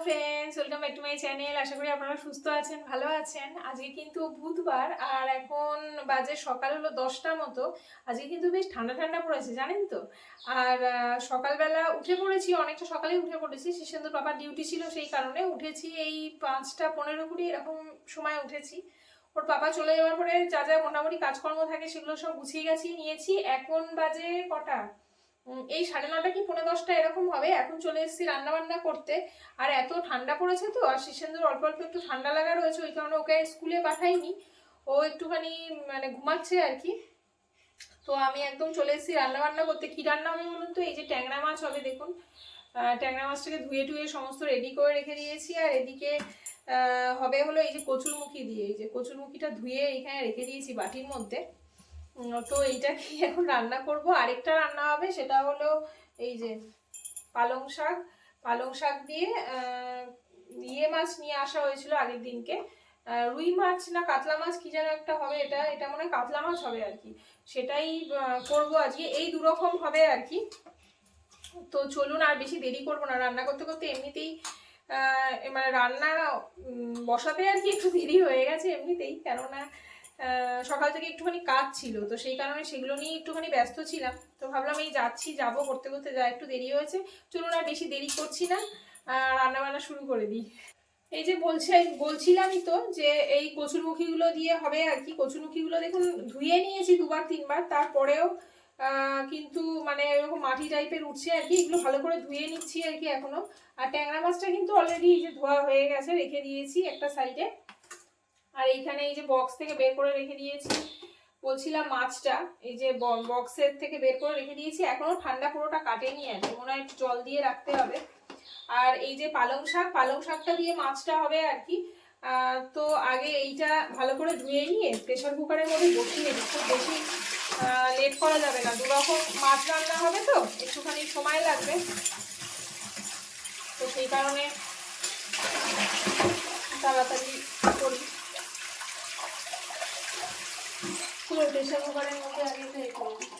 Friends, welcome back to my channel. আশা করি আপনারা সুস্থ আছেন, ভালো আছেন। আজকে কিন্তু বুধবার আর এখন বাজে সকাল হলো 10টার মতো। আজকে কিন্তু বেশ ঠান্ডা ঠান্ডা পড়েছে, জানেন তো। আর সকালবেলা উঠে পড়েছি, অনেকটা সকালেই উঠে পড়েছি। শিশেন্দুর বাবার ডিউটি ছিল, সেই কারণে উঠেছি এই 5:15-20 এরকম সময় উঠেছি। ওর পাপা চলে যাওয়ার পরে যা যা মোটামুটি কাজকর্ম থাকে সেগুলো সব গুছিয়ে গাছিয়ে নিয়েছি। এখন বাজে কটা, এই 9:30 কি 9:45 এরকম হবে। এখন চলে এসেছি রান্না বান্না করতে। আর এত ঠান্ডা পড়েছে তো, আর শিশেন্দুর অল্প অল্প একটু ঠান্ডা লাগা রয়েছে, ওই কারণে ওকে স্কুলে পাঠাইনি। ও একটুখানি মানে ঘুমাচ্ছে আর কি। তো আমি একদম চলে এসেছি রান্না বান্না করতে। কি রান্না হবে বলুন তো, এই যে ট্যাংরা মাছ হবে, দেখুন। ট্যাংরা মাছটাকে ধুয়ে টুয়ে সমস্ত রেডি করে রেখে দিয়েছি। আর এদিকে হবে হলো এই যে কচুরমুখী দিয়ে, এই যে কচুরমুখীটা ধুয়ে এখানে রেখে দিয়েছি বাটির মধ্যে। তো এইটাকে এখন রান্না করব। আরেকটা রান্না হবে, সেটা হলো এই যে পালং শাক। পালং শাক দিয়ে ইয়ে মাছ নিয়ে আসা হয়েছিল আগের দিনকে, রুই মাছ না কাতলা মাছ কি যেন একটা হবে, এটা মনে হয় কাতলা মাছ হবে আর কি। সেটাই করব আজকে। এই দুরকম হবে আর কি। তো চলুন, আর বেশি দেরি করবো না। রান্না করতে করতে এমনিতেই মানে রান্না বসাতে আর কি একটু দেরি হয়ে গেছে এমনিতেই, কেননা সকাল থেকে একটুখানি কাজ ছিল, তো সেই কারণে সেগুলো নিয়ে একটুখানি ব্যস্ত ছিলাম। তো ভাবলাম এই যাবো করতে করতে যা একটু দেরি হয়েছে। চলুন আর বেশি দেরি করছি না, রান্না বান্না শুরু করে দিই। এই যে বলছিলামই তো যে এই কচুরমুখীগুলো দিয়ে হবে আর কি। কচুরমুখীগুলো দেখুন ধুয়ে নিয়েছি 2-3 বার, তারপরেও কিন্তু মানে এরকম মাটি টাইপের উঠছে আর কি। এগুলো ভালো করে ধুয়ে নিচ্ছি আর কি এখনো। আর ট্যাংরা মাছটা কিন্তু অলরেডি এই যে ধোয়া হয়ে গেছে, রেখে দিয়েছি একটা সাইডে। আর এইখানে এই যে বক্স থেকে বের করে রেখে দিয়েছি, বলছিলাম মাছটা এই যে বক্সের থেকে বের করে রেখে দিয়েছি। এখনো ঠান্ডা পুরোটা কাটেনি আর কি, মনে হয় একটু জল দিয়ে রাখতে হবে। আর এই যে পালং শাকটা দিয়ে মাছটা হবে আর কি। তো আগে এইটা ভালো করে ধুয়ে নিয়ে প্রেশার কুকারের মধ্যে বসিয়ে দিই। খুব বেশি লেট করা যাবে না, দুরকম মাছ রান্না হবে তো একটুখানি সময় লাগবে। তো সেই কারণে তাড়াতাড়ি করি। পুরো প্রেশার কুকারের মধ্যে আগে করে দিই।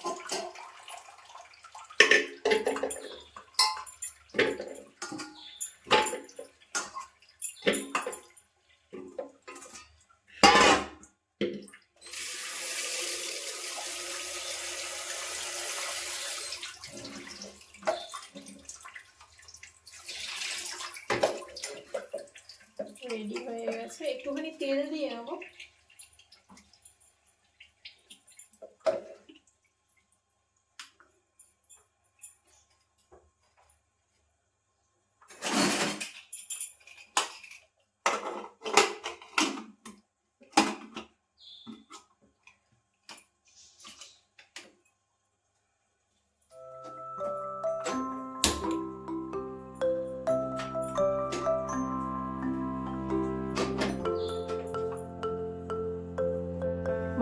রেডি হয়ে গেছে, একটুখানি তেল দিয়ে নেবো।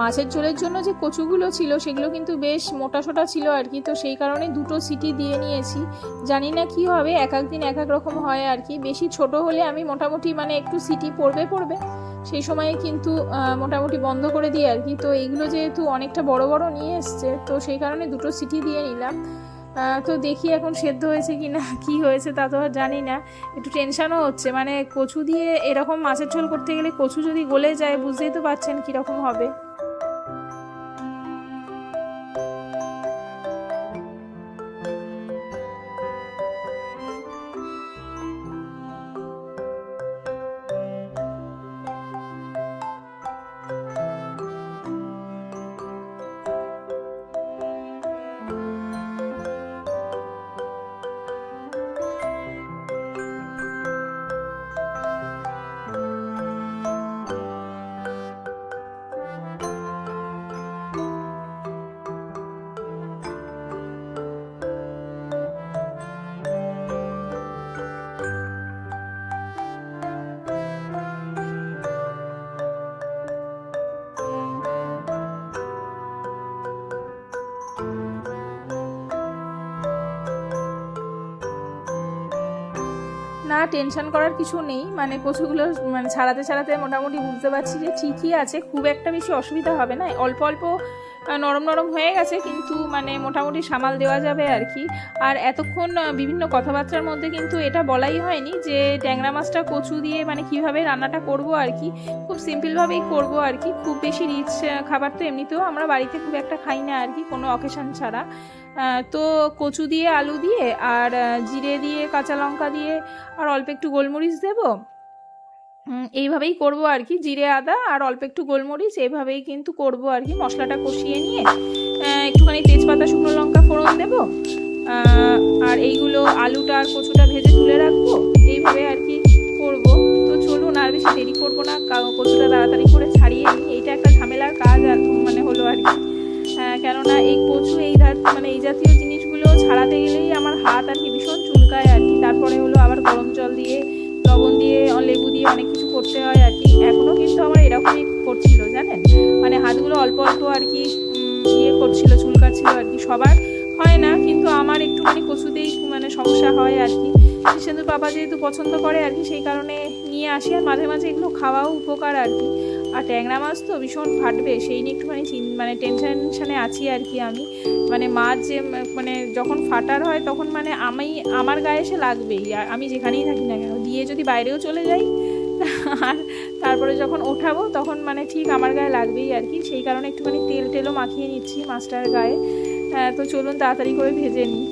মাছের ঝোলের জন্য যে কচুগুলো ছিল সেগুলো কিন্তু বেশ মোটা সোটা ছিল আর কি। তো সেই কারণে 2টো সিটি দিয়ে নিয়েছি। জানি না কি হবে, এক এক দিন এক এক রকম হয় আর কি। বেশি ছোট হলে আমি মোটামুটি মানে একটু সিটি পড়বে সেই সময়ে কিন্তু মোটামুটি বন্ধ করে দিই আর কি। তো এইগুলো যেহেতু অনেকটা বড় বড় নিয়ে এসছে, তো সেই কারণে 2টো সিটি দিয়ে নিলাম। তো দেখি এখন সেদ্ধ হয়েছে কি না, কী হয়েছে তা তো আর জানি না। একটু টেনশানও হচ্ছে, মানে কচু দিয়ে এরকম মাছের ঝোল করতে গেলে কচু যদি গলে যায় বুঝতেই তো পারছেন কীরকম হবে। না, টেনশন করার কিছু নেই। মানে কচুগুলো মানে ছাড়াতে মোটামুটি বুঝতে পারছি যে ঠিকই আছে, খুব একটা বেশি অসুবিধা হবে না। অল্প অল্প নরম নরম হয়ে গেছে, কিন্তু মানে মোটামুটি সামাল দেওয়া যাবে আর কি। আর এতক্ষণ বিভিন্ন কথাবার্তার মধ্যে কিন্তু এটা বলাই হয়নি যে ট্যাংরা মাছটা কচু দিয়ে মানে কিভাবে রান্নাটা করব আর কি। খুব সিম্পলভাবেই করব আর কি, খুব বেশি রিচ খাবার তো এমনিতেও আমরা বাড়িতে খুব একটা খাই না আর কি, কোনো অকেশন ছাড়া। তো কচু দিয়ে, আলু দিয়ে, আর জিরে দিয়ে, কাঁচা লঙ্কা দিয়ে, আর অল্প একটু গোলমরিচ দেবো, এইভাবেই করব আর কি। জিরে, আদা আর অল্প একটু গোলমরিচ, এইভাবেই কিন্তু করব আর কি। মশলাটা কষিয়ে নিয়ে একটুখানি তেজপাতা, শুকনো লঙ্কা ফোড়ন দেবো, আর এইগুলো আলুটা আর কচুটা ভেজে তুলে রাখবো, এইভাবে আর কি করব। তো চলুন আর বেশি দেরি করবো না, কচুটা তাড়াতাড়ি করে ছাড়িয়ে নিই। এইটা একটা ঝামেলার কাজ মানে হলো আর কি। কেননা এই কচু মানে এই জাতীয় জিনিসগুলো ছাড়াতে গেলেই আমার হাত আর কি ভীষণ চুলকায় আর কি। তারপরে হলো আবার গরম জল দিয়ে, লবণ দিয়ে, লেবু দিয়ে অনেক কিছু করতে হয় আর কি। এখনও কিন্তু আমার এরকমই করছিল জানেন, মানে হাতগুলো অল্প অল্প আর কি করছিল, চুলকাচ্ছিল আর কি। সবার হয় না, কিন্তু আমার একটুখানি কচুতেই মানে সমস্যা হয় আর কি। সিন্ধুর বাবা যেহেতু পছন্দ করে আর কি, সেই কারণে নিয়ে আসি। আর মাঝে মাঝে এগুলো খাওয়াও উপকার আর কি। আর ট্যাংরা মাছ তো ভীষণ ফাটবে, সেই নিয়ে একটুখানি মানে টেনশনে আছি আর কি আমি। মানে মাছ যে মানে যখন ফাটার হয় তখন মানে আমার গায়ে এসে লাগবেই, আর আমি যেখানেই থাকি না কেন, দিয়ে যদি বাইরেও চলে যাই আর তারপরে যখন ওঠাবো তখন মানে ঠিক আমার গায়ে লাগবেই আর কি। সেই কারণে একটুখানি তেলও মাখিয়ে নিচ্ছি মাছটার গায়ে। তো চলুন তাড়াতাড়ি করে ভেজে নিই।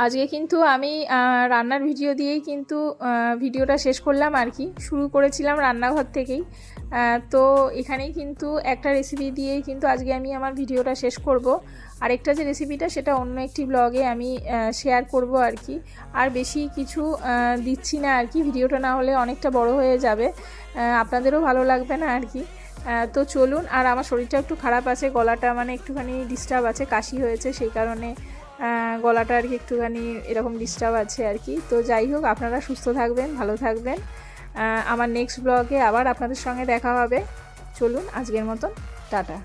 আজকে কিন্তু আমি রান্নার ভিডিও দিয়েই কিন্তু ভিডিওটা শেষ করলাম আর কি। শুরু করেছিলাম রান্নাঘর থেকেই, তো এখানেই কিন্তু একটা রেসিপি দিয়েই কিন্তু আজকে আমি আমার ভিডিওটা শেষ করব। আরেকটা যে রেসিপিটা সেটা অন্য একটি ব্লগে আমি শেয়ার করব আর কি। আর বেশি কিছু দিচ্ছি না আর কি, ভিডিওটা না হলে অনেকটা বড় হয়ে যাবে, আপনাদেরও ভালো লাগবে না আর কি। তো চলুন। আর আমার শরীরটা একটু খারাপ আছে, গলাটা মানে একটুখানি ডিস্টার্ব আছে, কাশি হয়েছে সেই কারণে গলাটা আর কি একটুখানি এরকম ডিস্টার্ব আছে আর কি। তো যাই হোক, আপনারা সুস্থ থাকবেন, ভালো থাকবেন। আমার নেক্সট ব্লগে আবার আপনাদের সঙ্গে দেখা হবে। চলুন, আজকের মতন টাটা।